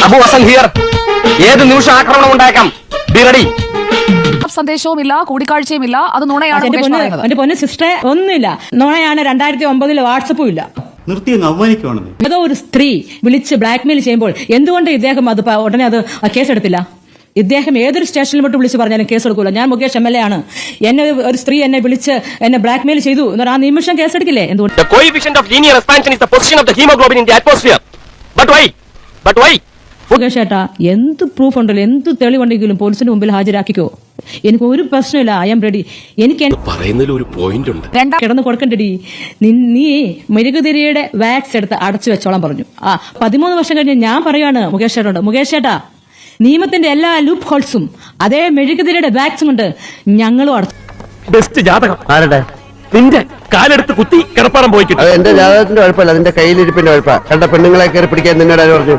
Abu Hasan here. ഏത് നിമിഷം ആക്രമണം ഉണ്ടായേക്കാം. Be ready. സന്ദേശവുമില്ല, കൂടിക്കാഴ്ചയുമില്ല. അത് നുണയാണ്. എന്റെ പൊന്ന് സിസ്റ്ററെ, ഒന്നുമില്ല, നുണയാണ്. 2009 വാട്സപ്പും ഇല്ല. ഏതോ ഒരു സ്ത്രീ വിളിച്ച് ബ്ലാക്ക്മെയിൽ ചെയ്യുമ്പോൾ എന്തുകൊണ്ട് ഇദ്ദേഹം അത് ഉടനെ അത് കേസെടുത്തില്ല? ഇദ്ദേഹം ഏതൊരു സ്റ്റേഷനിൽ വിട്ട് വിളിച്ച് പറഞ്ഞാലും കേസെടുക്കൂല. ഞാൻ മുകേഷ് MLA ആണ്, എന്നെ ഒരു സ്ത്രീ എന്നെ വിളിച്ച് എന്നെ ബ്ലാക്ക്മെയിൽ ചെയ്തു എന്നാൽ ആ നിമിഷം കേസെടുക്കില്ലേ? എന്തുകൊണ്ട്? The coefficient of linear expansion is the position of the hemoglobin in the atmosphere. But why? Mukesh ഏട്ടാ, എന്ത് പ്രൂഫ് ഉണ്ടല്ലോ, എന്ത് തെളിവുണ്ടെങ്കിലും പോലീസിന് മുമ്പിൽ ഹാജരാക്കിക്കോ. എനിക്ക് ഒരു പ്രശ്നമില്ല. I am ready. എനിക്ക് പറയുന്നതിൽ ഒരു പോയിന്റ് ഉണ്ട്. കിടന്ന് കൊടുക്കണ്ടടി. നീ മെഴുകുതിരിയുടെ വാക്സ് എടുത്ത് അടച്ചു വെച്ചോളാൻ പറഞ്ഞു. 13 വർഷം കഴിഞ്ഞ് ഞാൻ പറയാണ് മുകേഷ് ഏട്ടോട്, മുകേഷ് ഏട്ടാ, നിയമത്തിന്റെ എല്ലാ ലൂപ്പ് ഹോൾസും അതേ മെഴുകുതിരിയുടെ വാക്സും കൊണ്ട് ഞങ്ങളും അടച്ചു. ബെസ്റ്റ് ജാതകം ആരുടെ? നിന്റെ കാലെടുത്ത് കുത്തി കിടപ്പാടം പോയി. എന്റെ ജാതകത്തിന്റെ കുഴപ്പമില്ല, അതിന്റെ കയ്യിലിരിപ്പിന്റെ കുഴപ്പ. കണ്ട പെണ്ണുങ്ങളെ കയറി പിടിക്കാൻ നിന്നോട് പറഞ്ഞു.